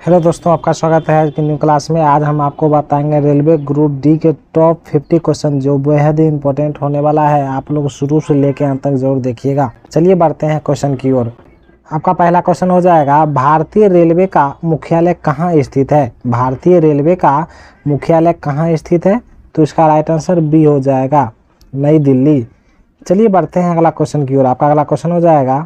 Hello दोस्तों, आपका स्वागत है आज की न्यू क्लास में। आज हम आपको बताएंगे रेलवे ग्रुप डी के टॉप 50 क्वेश्चन जो बेहद ही इंपॉर्टेंट होने वाला है। आप लोग शुरू से लेकर अंत तक जरूर देखिएगा। चलिए बढ़ते हैं क्वेश्चन की ओर। आपका पहला क्वेश्चन हो जाएगा, भारतीय रेलवे का मुख्यालय कहाँ स्थित है? भारतीय रेलवे का मुख्यालय कहाँ स्थित है? तो इसका राइट आंसर बी हो जाएगा, नई दिल्ली। चलिए बढ़ते हैं अगला क्वेश्चन की ओर। आपका अगला क्वेश्चन हो जाएगा,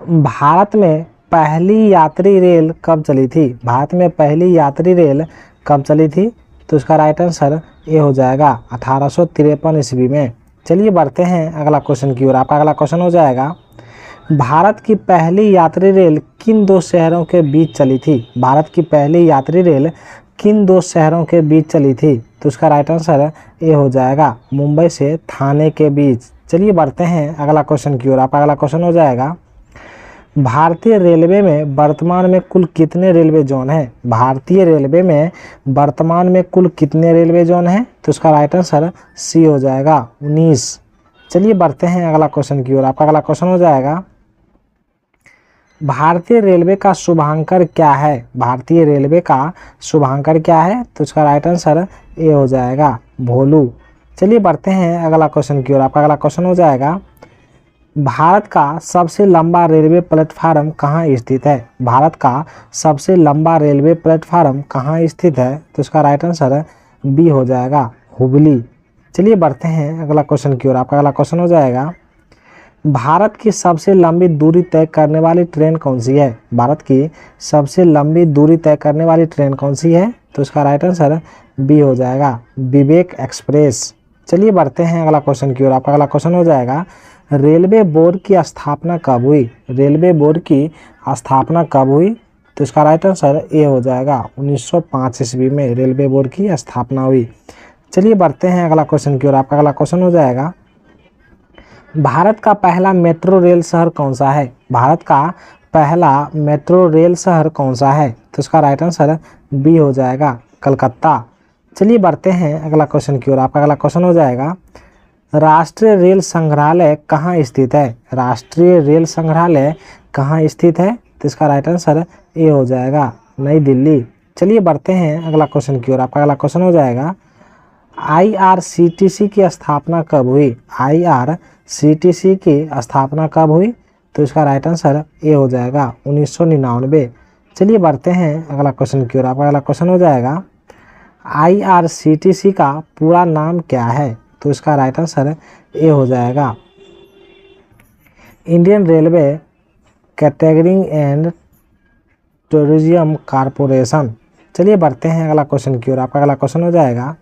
भारत में पहली यात्री रेल कब चली थी? भारत में पहली यात्री रेल कब चली थी? तो इसका राइट आंसर ये हो जाएगा 1853 ईस्वी में। चलिए बढ़ते हैं अगला क्वेश्चन की ओर। आपका अगला क्वेश्चन हो जाएगा, भारत की पहली यात्री रेल किन दो शहरों के बीच चली थी? भारत की पहली यात्री रेल किन दो शहरों के बीच चली थी? तो इसका राइट आंसर ये हो जाएगा मुंबई से थाने के बीच। चलिए बढ़ते हैं अगला क्वेश्चन की ओर। आपका अगला क्वेश्चन हो जाएगा, भारतीय रेलवे में वर्तमान में कुल कितने रेलवे जोन हैं? भारतीय रेलवे में वर्तमान में कुल कितने रेलवे जोन हैं? तो इसका राइट आंसर सी हो जाएगा 19। चलिए बढ़ते हैं अगला क्वेश्चन की ओर। आपका अगला क्वेश्चन हो जाएगा, भारतीय रेलवे का शुभांकर क्या है? भारतीय रेलवे का शुभांकर क्या है? तो इसका राइट आंसर ए हो जाएगा भोलू। चलिए बढ़ते हैं अगला क्वेश्चन की ओर। आपका अगला क्वेश्चन हो जाएगा, भारत का सबसे लंबा रेलवे प्लेटफार्म कहाँ स्थित है? भारत का सबसे लंबा रेलवे प्लेटफार्म कहाँ स्थित है? तो इसका राइट आंसर बी हो जाएगा हुबली। चलिए बढ़ते हैं अगला क्वेश्चन की ओर। आपका अगला क्वेश्चन हो जाएगा, भारत की सबसे लंबी दूरी तय करने वाली ट्रेन कौन सी है? भारत की सबसे लंबी दूरी तय करने वाली ट्रेन कौन सी है? तो इसका राइट आंसर बी हो जाएगा विवेक एक्सप्रेस। चलिए बढ़ते हैं अगला क्वेश्चन की ओर। आपका अगला क्वेश्चन हो जाएगा, रेलवे बोर्ड की स्थापना कब हुई? रेलवे बोर्ड की स्थापना कब हुई? तो इसका राइट आंसर ए हो जाएगा 1905 ईस्वी में रेलवे बोर्ड की स्थापना हुई। चलिए बढ़ते हैं अगला क्वेश्चन की ओर। आपका अगला क्वेश्चन हो जाएगा, भारत का पहला मेट्रो रेल शहर कौन सा है? भारत का पहला मेट्रो रेल शहर कौन सा है? तो इसका राइट आंसर बी हो जाएगा कलकत्ता। चलिए बढ़ते हैं अगला क्वेश्चन की ओर। आपका अगला क्वेश्चन हो जाएगा, राष्ट्रीय रेल संग्रहालय कहाँ स्थित है? राष्ट्रीय रेल संग्रहालय कहाँ स्थित है? तो इसका राइट आंसर ए हो जाएगा नई दिल्ली। चलिए बढ़ते हैं अगला क्वेश्चन की ओर। आपका अगला क्वेश्चन हो जाएगा, IRCTC की स्थापना कब हुई? IRCTC की स्थापना कब हुई? तो इसका राइट आंसर ए हो जाएगा 1999। चलिए बढ़ते हैं अगला क्वेश्चन की ओर। आपका अगला क्वेश्चन हो जाएगा, IRCTC का पूरा नाम क्या है? तो इसका राइट आंसर ए हो जाएगा Indian railway catering and tourism corporation. चलिए बढ़ते हैं अगला क्वेश्चन की ओर। आपका अगला क्वेश्चन हो जाएगा,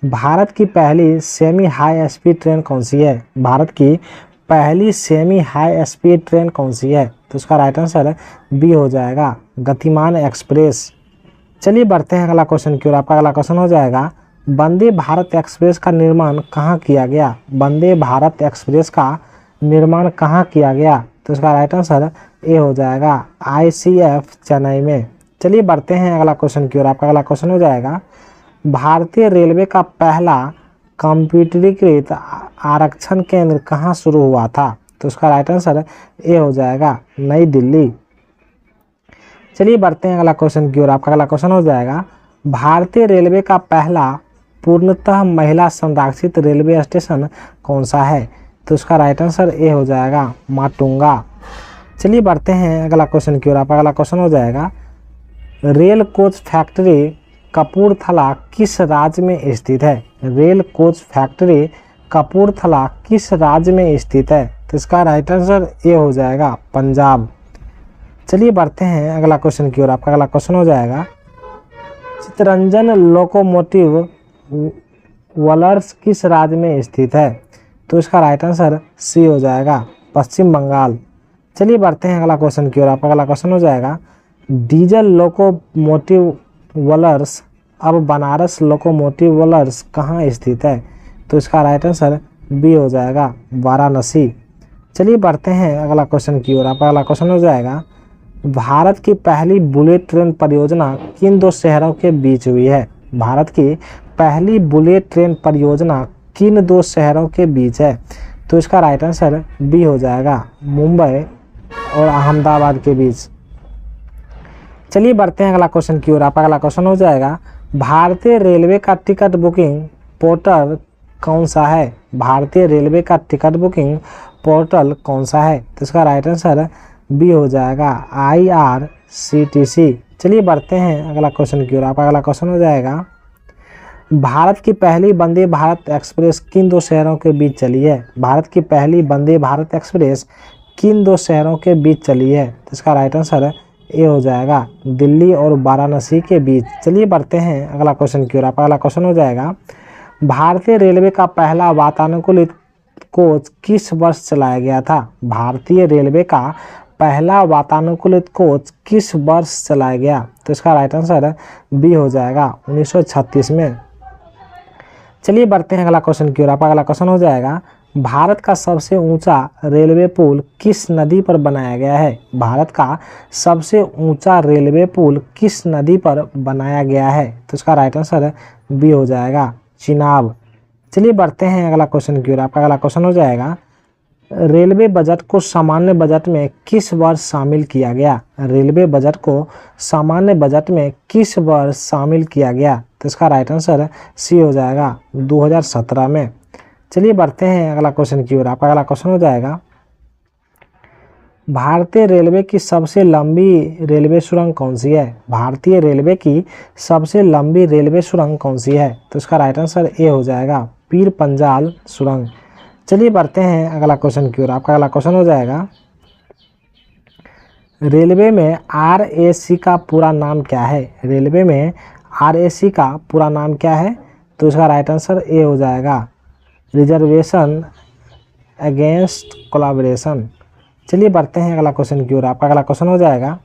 भारत की पहली सेमी हाई स्पीड ट्रेन कौन सी है? भारत की पहली सेमी हाई स्पीड ट्रेन कौन सी है? तो उसका राइट आंसर बी हो जाएगा गतिमान एक्सप्रेस। चलिए बढ़ते हैं अगला क्वेश्चन की ओर। आपका अगला क्वेश्चन हो जाएगा, वंदे भारत एक्सप्रेस का निर्माण कहाँ किया गया? वंदे भारत एक्सप्रेस का निर्माण कहाँ किया गया? तो इसका राइट आंसर ए हो जाएगा ICF चेन्नई में। चलिए बढ़ते हैं अगला क्वेश्चन की ओर। आपका अगला क्वेश्चन हो जाएगा, भारतीय रेलवे का पहला कंप्यूटरीकृत आरक्षण केंद्र कहाँ शुरू हुआ था? तो उसका राइट आंसर ए हो जाएगा नई दिल्ली। चलिए बढ़ते हैं अगला क्वेश्चन की ओर। आपका अगला क्वेश्चन हो जाएगा, भारतीय रेलवे का पहला पूर्णतः महिला संरक्षित रेलवे स्टेशन कौन सा है? तो उसका राइट आंसर ए हो जाएगा माटुंगा। चलिए बढ़ते हैं अगला क्वेश्चन की ओर। आपका अगला क्वेश्चन हो जाएगा, रेल कोच फैक्ट्री कपूरथला किस राज्य में स्थित है? रेल कोच फैक्ट्री कपूरथला किस राज्य में स्थित है? तो इसका राइट आंसर ए हो जाएगा पंजाब। चलिए बढ़ते हैं अगला क्वेश्चन की ओर। आपका अगला क्वेश्चन हो जाएगा, चित्तरंजन लोकोमोटिव वर्क्स किस राज्य में स्थित है? तो इसका राइट आंसर सी हो जाएगा पश्चिम बंगाल। चलिए बढ़ते हैं अगला क्वेश्चन की ओर। आपका अगला क्वेश्चन हो जाएगा, डीजल लोकोमोटिव वर्क्स अब बनारस लोकोमोटिव वर्क्स कहाँ स्थित है? तो इसका राइट आंसर बी हो जाएगा वाराणसी। चलिए बढ़ते हैं अगला क्वेश्चन की ओर। आपका अगला क्वेश्चन हो जाएगा, भारत की पहली बुलेट ट्रेन परियोजना किन दो शहरों के बीच हुई है? भारत की पहली बुलेट ट्रेन परियोजना किन दो शहरों के बीच है? तो इसका राइट आंसर बी हो जाएगा मुंबई और अहमदाबाद के बीच। चलिए बढ़ते हैं अगला क्वेश्चन की ओर। आपका अगला क्वेश्चन हो जाएगा, भारतीय रेलवे का टिकट बुकिंग पोर्टल कौन सा है? भारतीय रेलवे का टिकट बुकिंग पोर्टल कौन सा है? तो इसका राइट आंसर बी हो जाएगा IRCTC। चलिए बढ़ते हैं अगला क्वेश्चन की ओर। आपका अगला क्वेश्चन हो जाएगा, भारत की पहली वंदे भारत एक्सप्रेस किन दो शहरों के बीच चली है? भारत की पहली वंदे भारत एक्सप्रेस किन दो शहरों के बीच चली है? तो इसका राइट आंसर ए हो जाएगा दिल्ली और वाराणसी के बीच। चलिए बढ़ते हैं अगला क्वेश्चन की ओर। आपका अगला क्वेश्चन हो जाएगा, भारतीय रेलवे का पहला वातानुकूलित कोच किस वर्ष चलाया गया था? भारतीय रेलवे का पहला वातानुकूलित कोच किस वर्ष चलाया गया? तो इसका राइट आंसर बी हो जाएगा 1936 में। चलिए बढ़ते हैं अगला क्वेश्चन की ओर। आपका अगला क्वेश्चन हो जाएगा, भारत का सबसे ऊंचा रेलवे पुल किस नदी पर बनाया गया है? भारत का सबसे ऊंचा रेलवे पुल किस नदी पर बनाया गया है? तो इसका राइट आंसर बी हो जाएगा चिनाब। चलिए बढ़ते हैं अगला क्वेश्चन की ओर। आपका अगला क्वेश्चन हो जाएगा, रेलवे बजट को सामान्य बजट में किस वर्ष शामिल किया गया? रेलवे बजट को सामान्य बजट में किस वर्ष शामिल किया गया? तो इसका राइट आंसर सी हो जाएगा 2017 में। चलिए बढ़ते हैं अगला क्वेश्चन की ओर। आपका अगला क्वेश्चन हो जाएगा, भारतीय रेलवे की सबसे लंबी रेलवे सुरंग कौन सी है? भारतीय रेलवे की सबसे लंबी रेलवे सुरंग कौन सी है? तो इसका राइट आंसर ए हो जाएगा पीर पंजाल सुरंग। चलिए बढ़ते हैं अगला क्वेश्चन की ओर। आपका अगला क्वेश्चन हो जाएगा, रेलवे में RAC का पूरा नाम क्या है? रेलवे में RAC का पूरा नाम क्या है? तो इसका राइट आंसर ए हो जाएगा रिजर्वेशन अगेंस्ट कोलैबोरेशन। चलिए बढ़ते हैं अगला क्वेश्चन की ओर। आपका अगला क्वेश्चन हो जाएगा,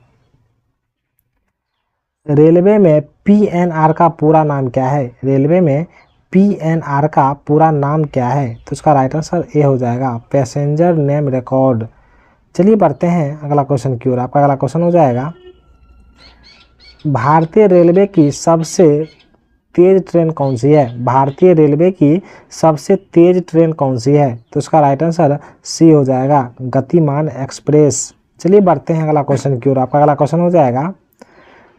रेलवे में PNR का पूरा नाम क्या है? रेलवे में PNR का पूरा नाम क्या है? तो इसका राइट आंसर ए हो जाएगा पैसेंजर नेम रिकॉर्ड। चलिए बढ़ते हैं अगला क्वेश्चन की ओर। आपका अगला क्वेश्चन हो जाएगा, भारतीय रेलवे की सबसे तेज ट्रेन कौन सी है? भारतीय रेलवे की सबसे तेज ट्रेन कौन सी है? तो इसका राइट आंसर सी हो जाएगा गतिमान एक्सप्रेस। चलिए बढ़ते हैं अगला क्वेश्चन की ओर। आपका अगला क्वेश्चन हो जाएगा,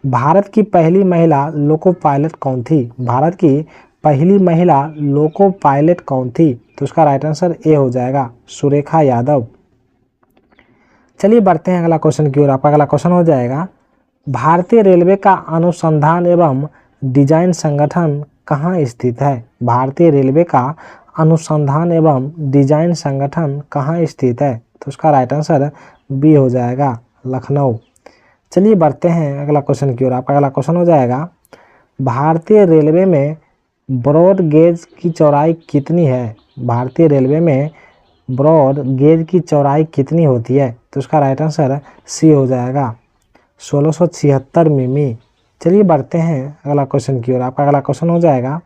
भारत की पहली महिला लोको पायलट कौन थी? भारत की पहली महिला लोको पायलट कौन थी? तो उसका राइट आंसर ए हो जाएगा सुरेखा यादव। चलिए बढ़ते हैं अगला क्वेश्चन की ओर। आपका अगला क्वेश्चन हो जाएगा, भारतीय रेलवे का अनुसंधान एवं डिजाइन संगठन कहाँ स्थित है? भारतीय रेलवे का अनुसंधान एवं डिजाइन संगठन कहाँ स्थित है? तो उसका राइट आंसर बी हो जाएगा लखनऊ। चलिए बढ़ते हैं अगला क्वेश्चन की ओर। आपका अगला क्वेश्चन हो जाएगा, भारतीय रेलवे में ब्रॉड गेज की चौड़ाई कितनी है? भारतीय रेलवे में ब्रॉड गेज की चौड़ाई कितनी होती है? तो उसका राइट आंसर सी हो जाएगा 1676 मिमी। चलिए बढ़ते हैं अगला क्वेश्चन की ओर। आपका अगला क्वेश्चन हो जाएगा,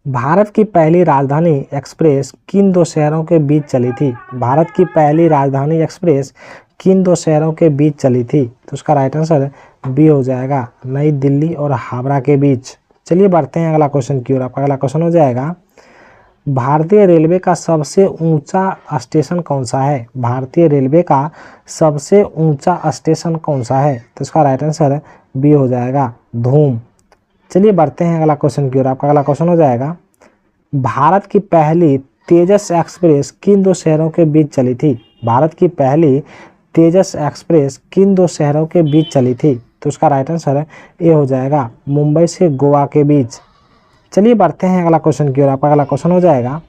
भारत की पहली राजधानी एक्सप्रेस किन दो शहरों के बीच चली थी? भारत की पहली राजधानी एक्सप्रेस किन दो शहरों के बीच चली थी? तो उसका राइट आंसर बी हो जाएगा नई दिल्ली और हावड़ा के बीच। चलिए बढ़ते हैं अगला क्वेश्चन की ओर। आपका अगला क्वेश्चन हो जाएगा, भारतीय रेलवे का सबसे ऊंचा स्टेशन कौन सा है? भारतीय रेलवे का सबसे ऊंचा स्टेशन कौन सा है? तो इसका राइट आंसर बी हो जाएगा धूम। चलिए बढ़ते हैं अगला क्वेश्चन की ओर। आपका अगला क्वेश्चन हो जाएगा, भारत की पहली तेजस एक्सप्रेस किन दो शहरों के बीच चली थी? भारत की पहली तेजस एक्सप्रेस किन दो शहरों के बीच चली थी? तो उसका राइट आंसर ए हो जाएगा मुंबई से गोवा के बीच। चलिए बढ़ते हैं अगला क्वेश्चन की ओर। आपका अगला क्वेश्चन हो जाएगा,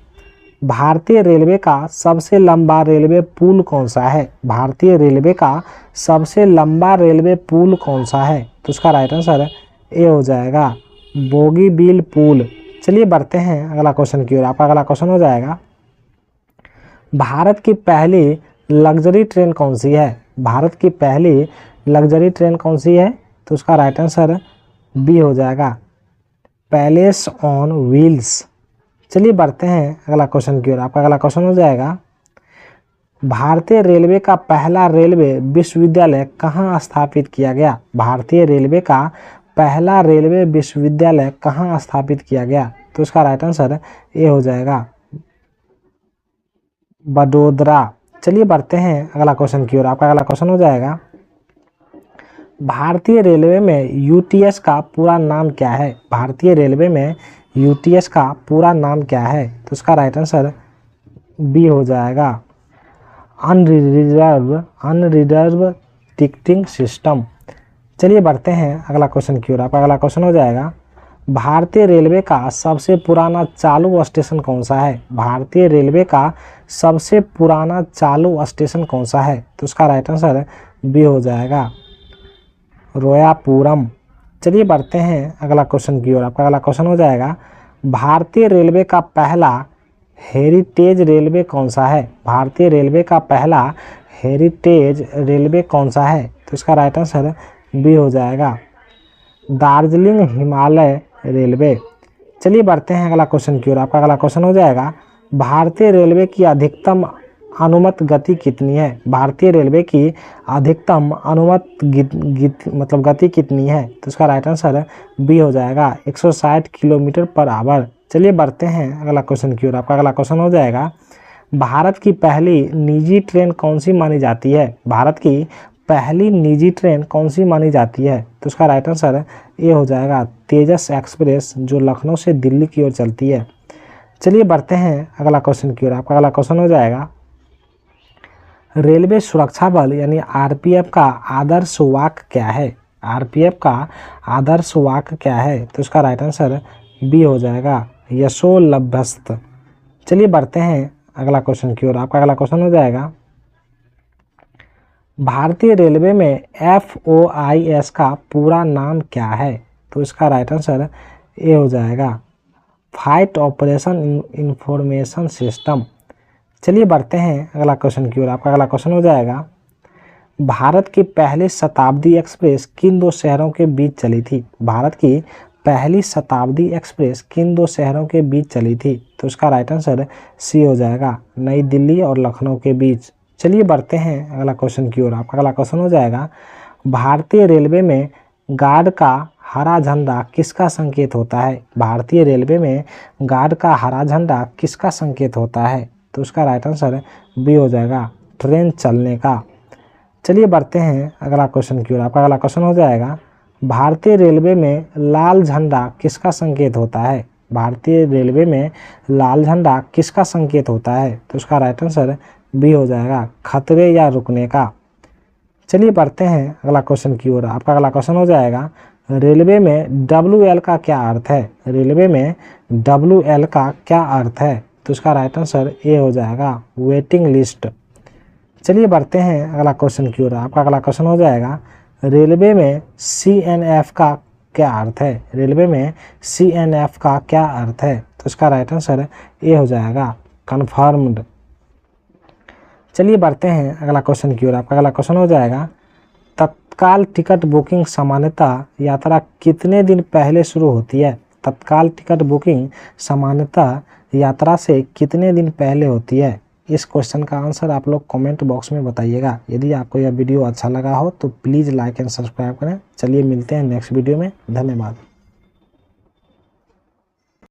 भारतीय रेलवे का सबसे लंबा रेलवे पुल कौन सा है? भारतीय रेलवे का सबसे लंबा रेलवे पुल कौन सा है? तो उसका राइट आंसर ए हो जाएगा बोगीबील पुल। चलिए बढ़ते हैं अगला क्वेश्चन की ओर। आपका अगला क्वेश्चन हो जाएगा, भारत की पहली लग्जरी ट्रेन कौन सी है? भारत की पहली लग्जरी ट्रेन कौन सी है? तो उसका राइट आंसर बी हो जाएगा पैलेस ऑन व्हील्स। चलिए बढ़ते हैं अगला क्वेश्चन की ओर। आपका अगला क्वेश्चन हो जाएगा, भारतीय रेलवे का पहला रेलवे विश्वविद्यालय कहाँ स्थापित किया गया? भारतीय रेलवे का पहला रेलवे विश्वविद्यालय कहाँ स्थापित किया गया? तो उसका राइट आंसर ए हो जाएगा बड़ोदरा। चलिए बढ़ते हैं अगला क्वेश्चन की ओर। आपका अगला क्वेश्चन हो जाएगा, भारतीय रेलवे में यूटीएस का पूरा नाम क्या है? भारतीय रेलवे में यूटीएस का पूरा नाम क्या है? तो इसका राइट आंसर बी हो जाएगा, अनरिजर्व टिकटिंग सिस्टम। चलिए बढ़ते हैं अगला क्वेश्चन की ओर। आपका अगला क्वेश्चन हो जाएगा, भारतीय रेलवे का सबसे पुराना चालू स्टेशन कौन सा है? भारतीय रेलवे का सबसे पुराना चालू स्टेशन कौन सा है? तो उसका राइट आंसर बी हो जाएगा, रोयापुरम। चलिए बढ़ते हैं अगला क्वेश्चन की ओर। आपका अगला क्वेश्चन हो जाएगा, भारतीय रेलवे का पहला हेरिटेज रेलवे कौन सा है? भारतीय रेलवे का पहला हेरिटेज रेलवे कौन सा है? तो इसका राइट आंसर बी हो जाएगा, दार्जिलिंग हिमालय रेलवे। चलिए बढ़ते हैं अगला क्वेश्चन की ओर। आपका अगला क्वेश्चन हो जाएगा, भारतीय रेलवे की अधिकतम अनुमत गति कितनी है? भारतीय रेलवे की अधिकतम अनुमत गति कितनी है? तो इसका राइट आंसर बी हो जाएगा, 160 किलोमीटर पर आवर। चलिए बढ़ते हैं अगला क्वेश्चन की ओर। आपका अगला क्वेश्चन हो जाएगा, भारत की पहली निजी ट्रेन कौन सी मानी जाती है? भारत की पहली निजी ट्रेन कौन सी मानी जाती है? तो उसका राइट आंसर ये हो जाएगा, तेजस एक्सप्रेस, जो लखनऊ से दिल्ली की ओर चलती है। चलिए बढ़ते हैं अगला क्वेश्चन की ओर। आपका अगला क्वेश्चन हो जाएगा, रेलवे सुरक्षा बल यानी आरपीएफ का आदर्श वाक्य क्या है? आरपीएफ का आदर्श वाक्य क्या है? तो उसका राइट आंसर बी हो जाएगा, यशो लभ्यस्त। चलिए बढ़ते हैं अगला क्वेश्चन की ओर। आपका अगला क्वेश्चन हो जाएगा, भारतीय रेलवे में FOIS का पूरा नाम क्या है? तो इसका राइट आंसर ए हो जाएगा, फ्लाइट ऑपरेशन इंफॉर्मेशन सिस्टम। चलिए बढ़ते हैं अगला क्वेश्चन की ओर। आपका अगला क्वेश्चन हो जाएगा, भारत की पहली शताब्दी एक्सप्रेस किन दो शहरों के बीच चली थी? भारत की पहली शताब्दी एक्सप्रेस किन दो शहरों के बीच चली थी? तो इसका राइट आंसर सी हो जाएगा, नई दिल्ली और लखनऊ के बीच। चलिए बढ़ते हैं अगला क्वेश्चन की ओर। आपका अगला क्वेश्चन हो जाएगा, भारतीय रेलवे में गार्ड का हरा झंडा किसका संकेत होता है? भारतीय रेलवे में गार्ड का हरा झंडा किसका संकेत होता है? तो उसका राइट आंसर बी हो जाएगा, ट्रेन चलने का। चलिए बढ़ते हैं अगला क्वेश्चन की ओर। आपका अगला क्वेश्चन हो जाएगा, भारतीय रेलवे में लाल झंडा किसका संकेत होता है? भारतीय रेलवे में लाल झंडा किसका संकेत होता है? तो उसका राइट आंसर बी हो जाएगा, खतरे या रुकने का। चलिए बढ़ते हैं अगला क्वेश्चन की ओर। आपका अगला क्वेश्चन हो जाएगा, रेलवे में WL का क्या अर्थ है? रेलवे में WL का क्या अर्थ है? तो उसका राइट आंसर ए हो जाएगा, वेटिंग लिस्ट। चलिए बढ़ते हैं अगला क्वेश्चन की ओर। आपका अगला क्वेश्चन हो जाएगा, रेलवे में CNF का क्या अर्थ है? रेलवे में CNF का क्या अर्थ है? तो इसका राइट आंसर ए हो जाएगा, कन्फर्म्ड। चलिए बढ़ते हैं अगला क्वेश्चन की ओर। आपका अगला क्वेश्चन हो जाएगा, तत्काल टिकट बुकिंग सामान्यतः यात्रा कितने दिन पहले शुरू होती है? तत्काल टिकट बुकिंग सामान्यतः यात्रा से कितने दिन पहले होती है? इस क्वेश्चन का आंसर आप लोग कमेंट बॉक्स में बताइएगा। यदि आपको यह वीडियो अच्छा लगा हो तो प्लीज़ लाइक एंड सब्सक्राइब करें। चलिए मिलते हैं नेक्स्ट वीडियो में। धन्यवाद।